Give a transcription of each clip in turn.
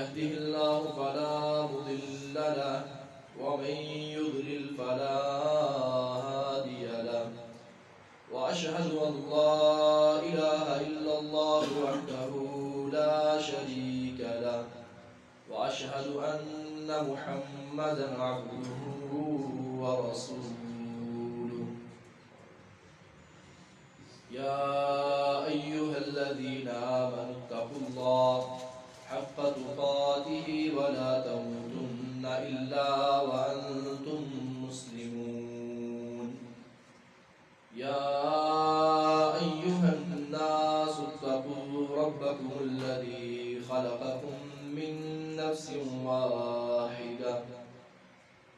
يهده الله فلا مضل له ومن يضلل فلا هادي له وأشهد أن لا إله إلا الله وحده لا شريك له وأشهد أن محمدا عبده ورسوله يا أيها الذين آمنوا اتقوا الله حق تقاته ولا تموتن إلا وأنتم مسلمون يا أيها الناس اتقوا ربكم الذي خلقكم من نفس واحدة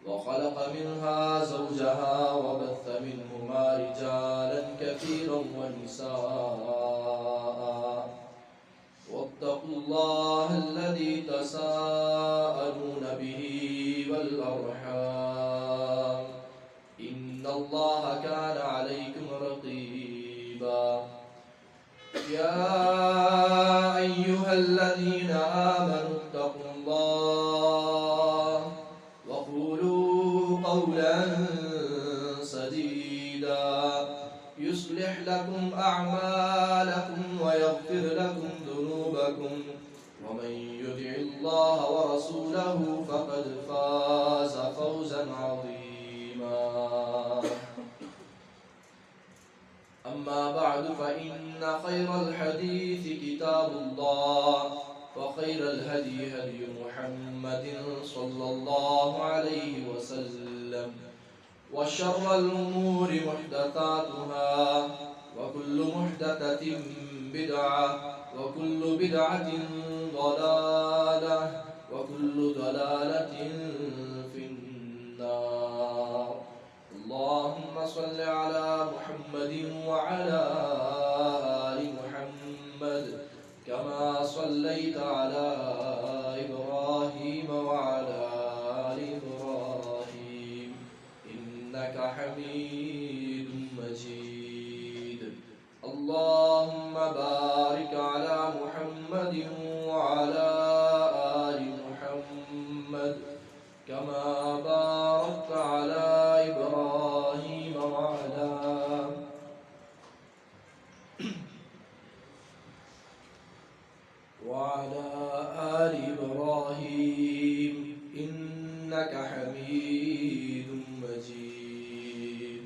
وخلق منها زوجها وبث منهما رجالا كثيرا ونساء واتقوا الله الذي تساءلون به والأرحام إن الله كان عليكم رقيبا يا أيها الذين آمنوا اتقوا الله وقولوا قولا سديدا يصلح لكم أعمالكم ويغفر لكم ذنوبكم ومن يطع الله ورسوله فقد فاز فوزا عظيما أما بعد فإن خير الحديث كتاب الله وخير الهدي هدي محمد صلى الله عليه وسلم وشر الأمور محدثاتها وكل محدثة بدعة وكل بدعة ضلالة وكل ضلالة في النار اللهم صل على محمد وعلى آل محمد كما صليت على إبراهيم وعلى آل إبراهيم إنك حميد مجيد اللهم بارك على محمد وعلى آل محمد كما باركت على إبراهيم وعلى آل إبراهيم إنك حميد مجيد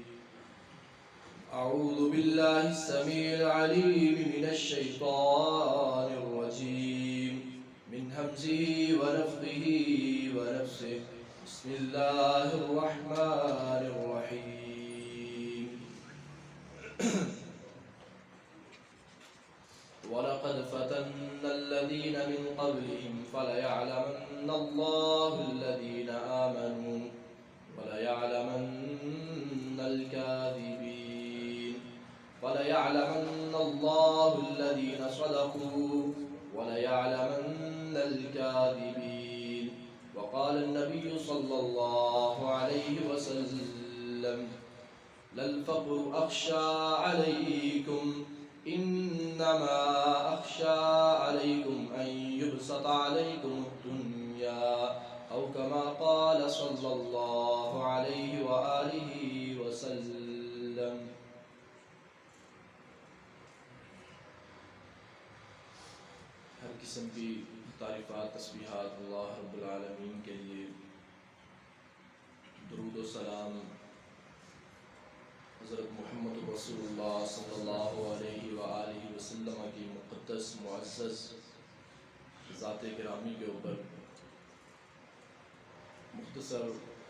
أعوذ بالله السميع العليم من الشيطان الرجيم من همزه ونفخه ونفسه بسم الله الرحمن الرحيم ولقد فتنا الذين من قبلهم فليعلمن الله الذين آمنوا وليعلمن الكاذبين فليعلمن الله الذين صدقوا وليعلمن الكاذبين وقال النبي صلى الله عليه وسلم للفقر أخشى عليكم إنما أخشى عليكم أن يبسط عليكم الدنيا أو كما قال صلى الله عليه وآله وسلم ہر قسم کی تعریفات تسبیحات اللہ رب العالمین کے لیے، درود و سلام حضرت محمد رسول اللہ صلی اللہ علیہ وآلہ وسلم کی مقدس معزز ذات گرامی کے اوپر۔ مختصر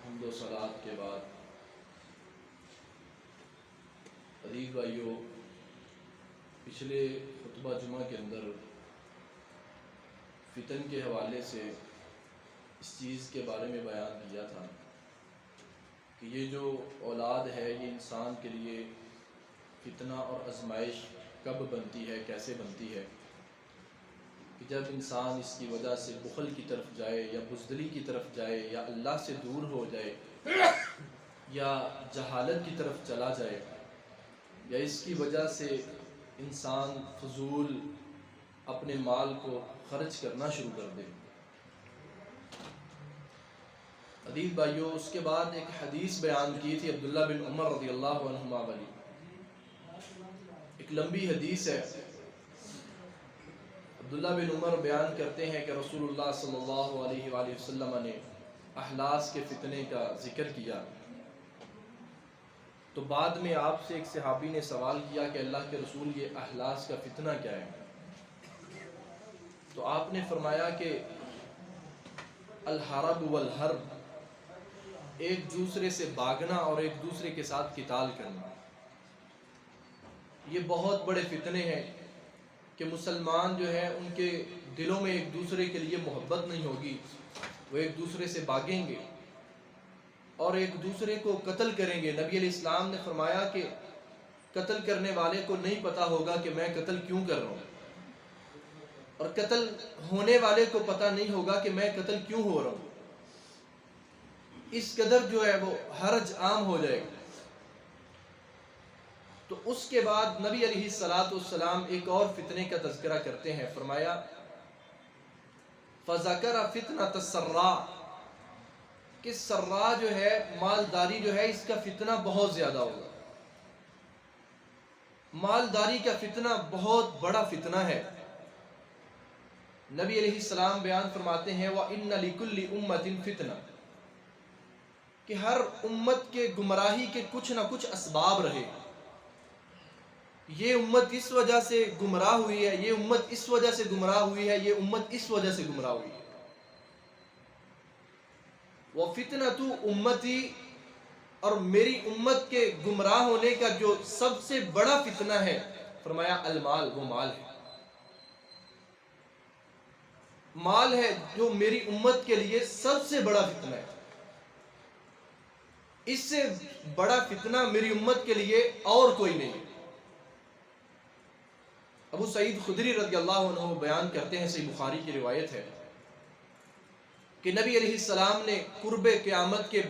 حمد و صلوات کے بعد عزیز بھائیو، پچھلے خطبہ جمعہ کے اندر فتن کے حوالے سے اس چیز کے بارے میں بیان کیا تھا کہ یہ جو اولاد ہے یہ انسان کے لیے فتنہ اور آزمائش کب بنتی ہے، کیسے بنتی ہے کہ جب انسان اس کی وجہ سے بخل کی طرف جائے یا بزدلی کی طرف جائے یا اللہ سے دور ہو جائے یا جہالت کی طرف چلا جائے یا اس کی وجہ سے انسان فضول اپنے مال کو خرچ کرنا شروع کر دے عزیز بھائیو، اس کے بعد ایک حدیث بیان کی تھی عبداللہ بن عمر رضی اللہ عنہما والی، ایک لمبی حدیث ہے۔ عبداللہ بن عمر بیان کرتے ہیں کہ رسول اللہ صلی اللہ علیہ وآلہ وسلم نے احلاس کے فتنے کا ذکر کیا، تو بعد میں آپ سے ایک صحابی نے سوال کیا کہ اللہ کے رسول، یہ احلاس کا فتنہ کیا ہے؟ تو آپ نے فرمایا کہ الحرب والحرب، ایک دوسرے سے بھاگنا اور ایک دوسرے کے ساتھ قتال کرنا، یہ بہت بڑے فتنے ہیں کہ مسلمان جو ہے ان کے دلوں میں ایک دوسرے کے لیے محبت نہیں ہوگی، وہ ایک دوسرے سے بھاگیں گے اور ایک دوسرے کو قتل کریں گے۔ نبی علیہ السلام نے فرمایا کہ قتل کرنے والے کو نہیں پتا ہوگا کہ میں قتل کیوں کر رہا ہوں، اور قتل ہونے والے کو پتا نہیں ہوگا کہ میں قتل کیوں ہو رہا ہوں۔ اس قدر جو ہے وہ حرج عام ہو جائے گا۔ تو اس کے بعد نبی علیہ السلام ایک اور فتنے کا تذکرہ کرتے ہیں، فرمایا فَذَكَرَ فِتْنَةَ السَّرَّاء، کہ سرا جو ہے، مالداری جو ہے، اس کا فتنہ بہت زیادہ ہوگا۔ مالداری کا فتنہ بہت بڑا فتنہ ہے۔ نبی علیہ السلام بیان فرماتے ہیں وَإِنَّ لِكُلِّ أُمَّةٍ فِتْنَةٍ، کہ ہر امت کے گمراہی کے کچھ نہ کچھ اسباب رہے۔ یہ امت اس وجہ سے گمراہ ہوئی ہے، یہ امت اس وجہ سے گمراہ ہوئی ہے، یہ امت اس وجہ سے گمراہ ہوئی ہے۔ وَفِتْنَةُ أُمَّتِي، اور میری امت کے گمراہ ہونے کا جو سب سے بڑا فتنہ ہے، فرمایا المال، وہ مال ہے۔ مال ہے جو میری امت کے لیے سب سے بڑا فتنہ ہے۔ اس سے بڑا فتنہ میری امت کے لیے اور کوئی نہیں۔ ابو سعید خدری رضی اللہ عنہ بیان کرتے ہیں، صحیح بخاری کی روایت ہے کہ نبی علیہ السلام نے قرب قیامت کے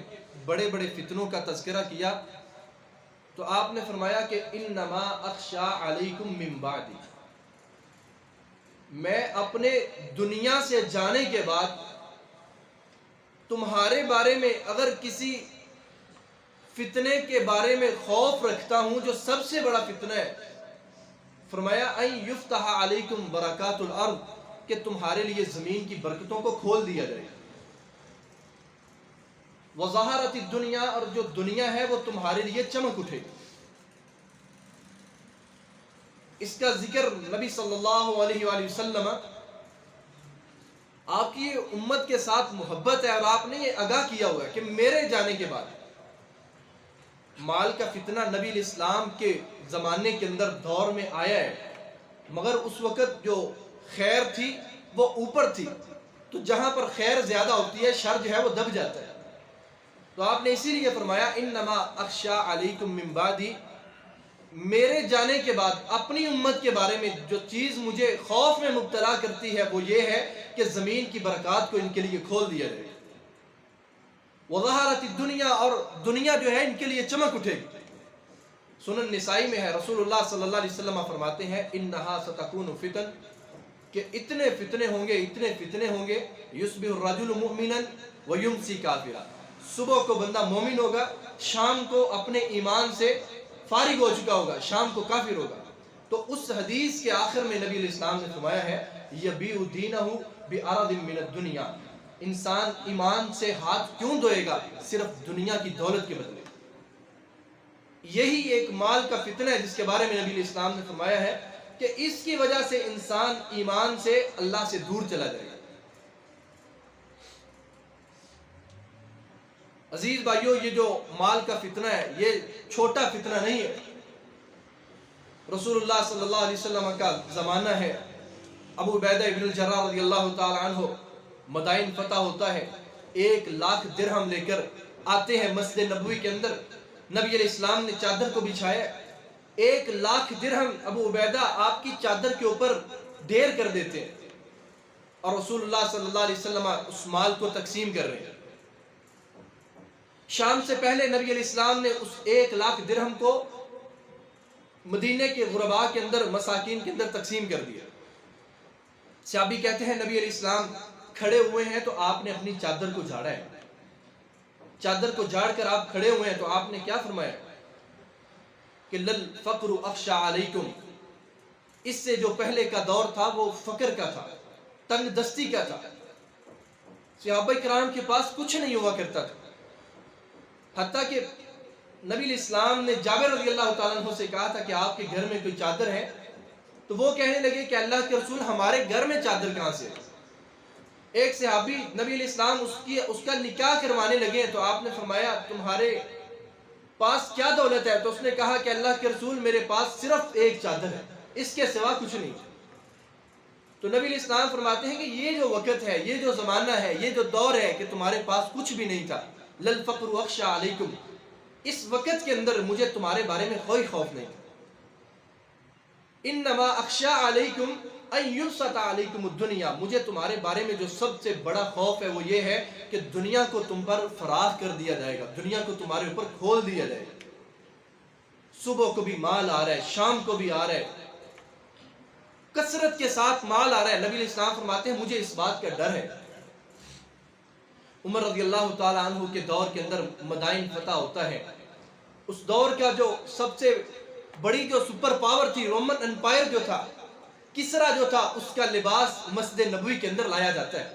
بڑے بڑے فتنوں کا تذکرہ کیا، تو آپ نے فرمایا کہ انما اخشى علیکم من بعدی، میں اپنے دنیا سے جانے کے بعد تمہارے بارے میں اگر کسی فتنے کے بارے میں خوف رکھتا ہوں جو سب سے بڑا فتنہ ہے، فرمایا ان یفتح علیکم برکات الارض، کہ تمہارے لیے زمین کی برکتوں کو کھول دیا جائے، وظہرت الدنیا، اور جو دنیا ہے وہ تمہارے لیے چمک اٹھے۔ اس کا ذکر نبی صلی اللہ علیہ وآلہ وسلم، آپ کی امت کے ساتھ محبت ہے اور آپ نے یہ آگاہ کیا ہوا ہے کہ میرے جانے کے بعد مال کا فتنہ نبی علیہ السلام کے زمانے کے اندر دور میں آیا ہے، مگر اس وقت جو خیر تھی وہ اوپر تھی، تو جہاں پر خیر زیادہ ہوتی ہے شر جو ہے وہ دب جاتا ہے۔ تو آپ نے اسی لیے فرمایا انما اخشى علیکم من بعدی، میرے جانے کے بعد اپنی امت کے بارے میں جو چیز مجھے خوف میں مبتلا کرتی ہے وہ یہ ہے کہ زمین کی برکات کو ان کے لیے کھول دیا جائے، وظہرت الدنیا، اور دنیا جو ہے ان کے لیے چمک اٹھے گی۔ سنن نسائی میں ہے، رسول اللہ صلی اللہ علیہ وسلم فرماتے ہیں انہا ستکون فتن، کہ اتنے فتنے ہوں گے، اتنے فتنے ہوں گے، یصبح الرجل مؤمنا ویمسی کافرا، صبح کو بندہ مومن ہوگا، شام کو اپنے ایمان سے فارغ ہو چکا ہوگا، شام کو کافر ہوگا۔ تو اس حدیث کے آخر میں نبی علیہ السلام نے فرمایا ہے یبیع دینہ بعرض من الدنیا، انسان ایمان سے ہاتھ کیوں دھوئے گا صرف دنیا کی دولت کے بدلے۔ یہی ایک مال کا فتنہ ہے جس کے بارے میں نبی علیہ السلام نے فرمایا ہے کہ اس کی وجہ سے انسان ایمان سے اللہ سے دور چلا جائے گا۔ عزیز بھائیو، یہ جو مال کا فتنہ ہے یہ چھوٹا فتنہ نہیں ہے۔ رسول اللہ صلی اللہ علیہ وسلم کا زمانہ ہے، ابو عبیدہ ابن الجراح رضی اللہ تعالی عنہ مدائن فتح ہوتا ہے، 1,00,000 درہم لے کر آتے ہیں مسجد نبوی کے اندر، نبی علیہ السلام نے چادر کو بچھایا، 1,00,000 درہم ابو عبیدہ آپ کی چادر کے اوپر ڈھیر کر دیتے ہیں، اور رسول اللہ صلی اللہ علیہ وسلم اس مال کو تقسیم کر رہے ہیں۔ شام سے پہلے نبی علیہ السلام نے اس 1,00,000 درہم کو مدینہ کے غرباء کے اندر، مساکین کے اندر تقسیم کر دیا۔ صحابی کہتے ہیں نبی علیہ السلام کھڑے ہوئے ہیں تو آپ نے اپنی چادر کو جھاڑا ہے، چادر کو جاڑ کر آپ کھڑے ہوئے ہیں تو آپ نے کیا فرمایا کہ لل فقر اخشى علیکم، اس سے جو پہلے کا دور تھا وہ فقر کا تھا، تنگ دستی کا تھا، صحابہ کرام کے پاس کچھ نہیں ہوا کرتا تھا، حتیٰ کہ نبی علیہ السلام نے جابر رضی اللہ تعالیٰ عنہ سے کہا تھا کہ آپ کے گھر میں کوئی چادر ہے، تو وہ کہنے لگے کہ اللہ کے رسول ہمارے گھر میں چادر کہاں سے؟ ایک صحابی نبی علیہ السلام اس کا نکاح کروانے لگے تو آپ نے فرمایا تمہارے پاس کیا دولت ہے؟ تو اس نے کہا کہ اللہ کے رسول میرے پاس صرف ایک چادر ہے، اس کے سوا کچھ نہیں۔ تو نبی علیہ السلام فرماتے ہیں کہ یہ جو وقت ہے، یہ جو زمانہ ہے، یہ جو دور ہے کہ تمہارے پاس کچھ بھی نہیں تھا، للفقر اخشى علیکم، اس وقت کے اندر مجھے تمہارے بارے میں کوئی خوف نہیں تھا، انما اخشى علیکم ان یبسط علیکم الدنیا، مجھے تمہارے بارے میں جو سب سے بڑا خوف ہے وہ یہ ہے کہ دنیا کو تم پر فراخ کر دیا جائے گا، دنیا کو تمہارے اوپر کھول دیا جائے گا، صبح کو بھی مال آ رہا ہے، شام کو بھی آ رہا ہے، کثرت کے ساتھ مال آ رہا ہے۔ نبی علیہ السلام فرماتے ہیں مجھے اس بات کا ڈر ہے۔ عمر رضی اللہ تعالی عنہ کے دور کے اندر مدائن فتح ہوتا ہے، اس دور کا جو سب سے بڑی جو سپر پاور تھی، رومن امپائر جو تھا، کسرا جو تھا، اس کا لباس مسجد نبوی کے اندر لایا جاتا ہے،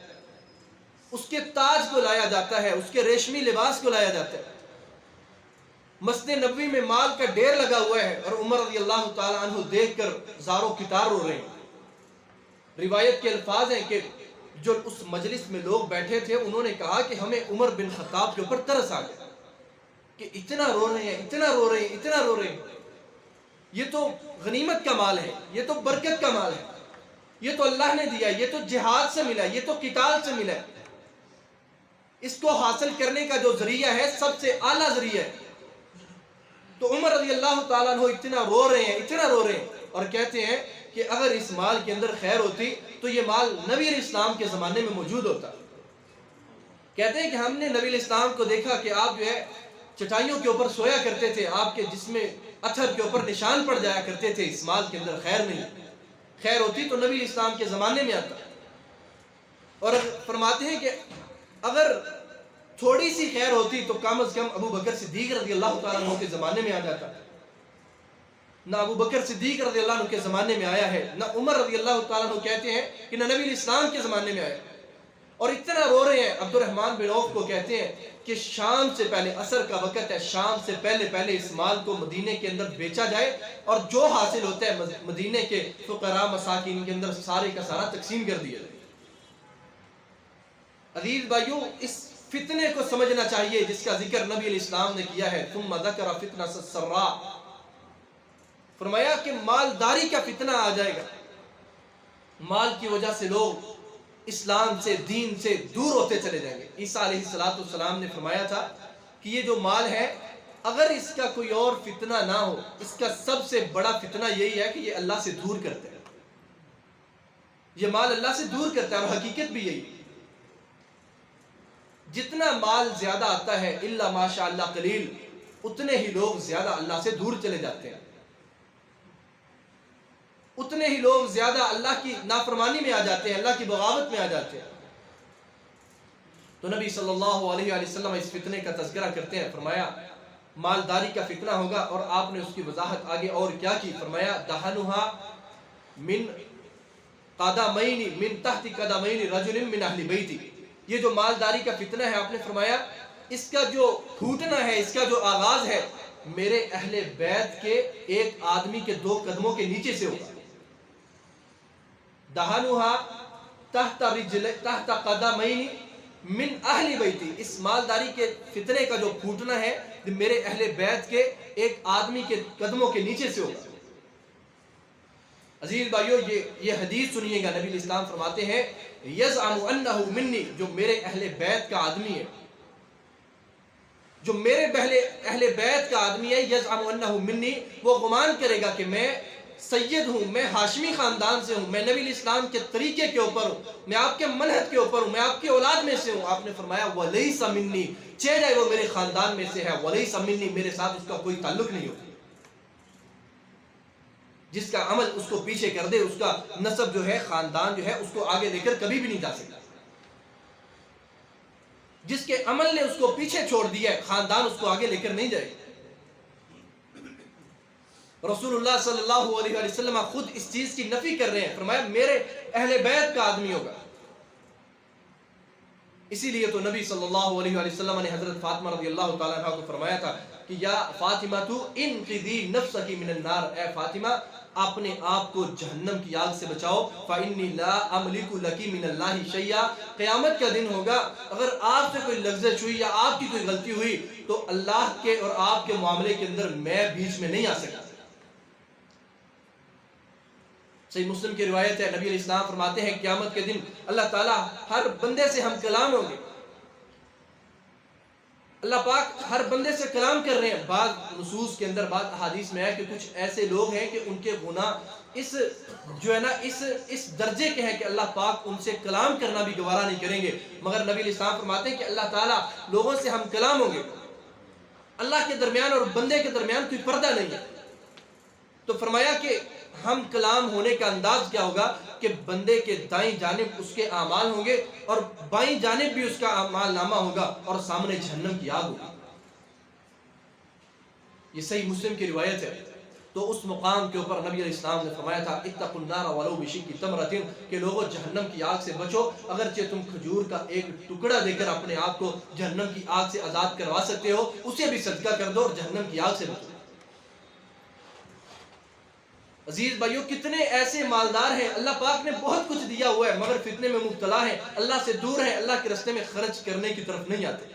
اس کے تاج کو لایا جاتا ہے، اس کے ریشمی لباس کو لایا جاتا ہے، مسجد نبوی میں مال کا ڈھیر لگا ہوا ہے، اور عمر رضی اللہ تعالی عنہ دیکھ کر زاروں کتار رو رہے ہیں۔ روایت کے الفاظ ہیں کہ جو اس مجلس میں لوگ بیٹھے تھے انہوں نے کہا کہ ہمیں عمر بن خطاب کے اوپر ترس آ گیا کہ اتنا رو رہے ہیں، اتنا رو رہے ہیں، اتنا رو رہے ہیں، یہ تو غنیمت کا مال ہے، یہ تو برکت کا مال ہے، یہ تو اللہ نے دیا ہے، یہ تو جہاد سے ملا ہے، یہ تو قتال سے ملا ہے، اس کو حاصل کرنے کا جو ذریعہ ہے سب سے اعلیٰ ذریعہ ہے۔ تو عمر رضی اللہ تعالیٰ عنہ اتنا رو رہے ہیں، اتنا رو رہے ہیں، اور کہتے ہیں کہ اگر اس مال کے اندر خیر ہوتی تو یہ مال نبی علیہ السلام کے زمانے میں موجود ہوتا۔ کہتے ہیں کہ ہم نے نبی علیہ السلام کو دیکھا کہ آپ جو ہے چٹائیوں کے اوپر سویا کرتے تھے، آپ کے جسم اتھر کے اوپر نشان پڑ جایا کرتے تھے، اس مال کے اندر خیر نہیں، خیر ہوتی تو نبی علیہ السلام کے زمانے میں آتا۔ اور فرماتے ہیں کہ اگر تھوڑی سی خیر ہوتی تو کم از کم ابو بکر صدیق رضی اللہ تعالیٰ عنہ کے زمانے میں آ جاتا، نہ ابو بکر صدیق رضی اللہ عنہ کے زمانے میں آیا ہے، نہ عمر رضی اللہ تعالیٰ عنہ کہتے ہیں کہ نہ نبی علیہ السلام کے زمانے میں آیا، اور اتنا رو رہے ہیں۔ عبد الرحمن بن عوف کو کہتے ہیں کہ شام سے پہلے، عصر کا وقت ہے، شام سے پہلے اس مال کو مدینے کے اندر بیچا جائے، اور جو حاصل ہوتا ہے مدینے کے فقراء مساکین کے اندر سارے کا سارا تقسیم کر دیا جائے۔ عزیز بھائیوں، اس فتنے کو سمجھنا چاہیے جس کا ذکر نبی علیہ السلام نے کیا ہے، ثم ذکر فتنہ السراء، فرمایا کہ مالداری کا فتنہ آ جائے گا، مال کی وجہ سے لوگ اسلام سے، دین سے دور ہوتے چلے جائیں گے۔ عیسیٰ علیہ السلام نے فرمایا تھا کہ یہ جو مال ہے اگر اس کا کوئی اور فتنہ نہ ہو، اس کا سب سے بڑا فتنہ یہی ہے کہ یہ اللہ سے دور کرتا ہے، یہ مال اللہ سے دور کرتا ہے، اور حقیقت بھی یہی، جتنا مال زیادہ آتا ہے الا ماشاء اللہ قلیل، اتنے ہی لوگ زیادہ اللہ سے دور چلے جاتے ہیں، اتنے ہی لوگ زیادہ اللہ کی نافرمانی میں آ جاتے ہیں، اللہ کی بغاوت میں آ جاتے ہیں۔ تو نبی صلی اللہ علیہ وسلم اس فتنے کا تذکرہ کرتے ہیں، فرمایا مالداری کا فتنہ ہوگا، اور آپ نے اس کی وضاحت آگے اور کیا کی، فرمایا دہنھا من قدمین من تحت قدمین رجل من اہل بیتی، یہ جو مالداری کا فتنہ ہے آپ نے فرمایا اس کا جو پھوٹنا ہے، اس کا جو آغاز ہے میرے اہل بیت کے ایک آدمی کے 2 قدموں کے نیچے سے ہوگا۔ دہنھا تحت قدمین من اہل بیتی، اس مالداری کے فتنے کا جو پھوٹنا ہے میرے اہل بیت کے ایک آدمی کے قدموں کے نیچے سے ہوگا۔ عزیز بھائیو، یہ حدیث سنیے گا، نبی علیہ السلام فرماتے ہیں یزعم انہ منی، جو میرے اہل بیت کا آدمی ہے، جو میرے اہل بیت کا آدمی ہے، یزعم انہ منی، وہ گمان کرے گا کہ میں سید ہوں، میں ہاشمی خاندان سے ہوں، میں نبی علیہ السلام کے طریقے کے اوپر ہوں، میں آپ کے منہج کے اوپر ہوں، میں آپ کی اولاد میں سے ہوں۔ آپ نے فرمایا وَلَيْسَ مِنِّي، چہ جائے وہ میرے خاندان میں سے ہے، وَلَيْسَ مِنِّي، میرے ساتھ اس کا کوئی تعلق نہیں ہوتا۔ جس کا عمل اس کو پیچھے کر دے، اس کا نسب جو ہے، خاندان جو ہے، اس کو آگے لے کر کبھی بھی نہیں جا سکتا۔ جس کے عمل نے اس کو پیچھے چھوڑ دیا ہے، خاندان اس کو آگے لے کر نہیں جائے گا۔ رسول اللہ صلی اللہ علیہ وسلم خود اس چیز کی نفی کر رہے ہیں، فرمایا میرے اہل بیت کا آدمی ہوگا۔ اسی لیے تو نبی صلی اللہ علیہ وسلم نے حضرت فاطمہ رضی اللہ تعالیٰ عنہ کو فرمایا تھا کہ یا فاطمہ تو انقذی نفسک من النار، اے فاطمہ اپنے آپ کو جہنم کی آگ سے بچاؤ، فإنی لا املک لکی من اللہ شیئا، قیامت کا دن ہوگا اگر آپ سے کوئی لغزش ہوئی یا آپ کی کوئی غلطی ہوئی تو اللہ کے اور آپ کے معاملے کے اندر میں بیچ میں نہیں آ سکتا۔ صحیح مسلم کی روایت ہے، نبی علیہ السلام فرماتے ہیں قیامت کے دن اللہ تعالیٰ ہر بندے سے ہم کلام ہوں گے، اللہ پاک ہر بندے سے کلام کر رہے ہیں۔ بعض نصوص کے اندر، بعض احادیث میں ہے کہ کچھ ایسے لوگ ہیں کہ ان کے گناہ اس درجے کے ہیں کہ اللہ پاک ان سے کلام کرنا بھی گوارا نہیں کریں گے، مگر نبی علیہ السلام فرماتے ہیں کہ اللہ تعالیٰ لوگوں سے ہم کلام ہوں گے، اللہ کے درمیان اور بندے کے درمیان کوئی پردہ نہیں ہے۔ تو فرمایا کہ ہم کلام ہونے کا انداز کیا ہوگا کہ بندے کے دائیں جانب اس کے اعمال ہوں گے اور بائیں جانب بھی اس کا اعمال نامہ ہوگا اور سامنے جہنم کی آگ ہوگی۔ یہ صحیح مسلم کی روایت ہے۔ تو اس مقام کے اوپر نبی علیہ السلام نے فرمایا تھا اتقوا النار ولو بشق تمرۃ، کہ لوگوں جہنم کی آگ سے بچو، اگرچہ تم کھجور کا ایک ٹکڑا دے کر اپنے آپ کو جہنم کی آگ سے آزاد کروا سکتے ہو، اسے بھی صدقہ کر دو اور جہنم کی آگ سے بچو۔ عزیز بھائیو، کتنے ایسے مالدار ہیں، اللہ پاک نے بہت کچھ دیا ہوا ہے مگر فتنے میں مبتلا ہیں، اللہ سے دور ہیں، اللہ کے راستے میں خرچ کرنے کی طرف نہیں آتے۔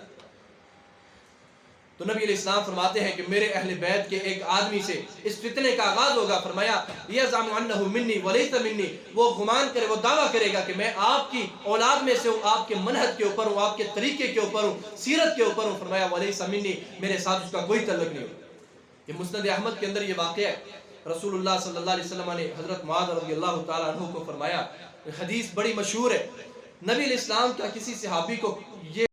تو نبی علیہ السلام فرماتے ہیں کہ میرے اہل بیت کے ایک آدمی سے اس فتنے کا آغاز ہوگا، فرمایا یزعم انہ منی ولیس منی، وہ گمان کرے، وہ دعویٰ کرے گا کہ میں آپ کی اولاد میں سے ہوں، آپ کے منہج کے اوپر ہوں، آپ کے طریقے کے اوپر ہوں، سیرت کے اوپر ہوں، فرمایا ولیس منی، میرے ساتھ اس کا کوئی تعلق نہیں ہو۔ یہ مسند احمد کے اندر یہ واقعہ ہے۔ رسول اللہ صلی اللہ علیہ وسلم نے حضرت معاذ رضی اللہ تعالیٰ عنہ کو فرمایا، حدیث بڑی مشہور ہے، نبی علیہ السلام کا کسی صحابی کو یہ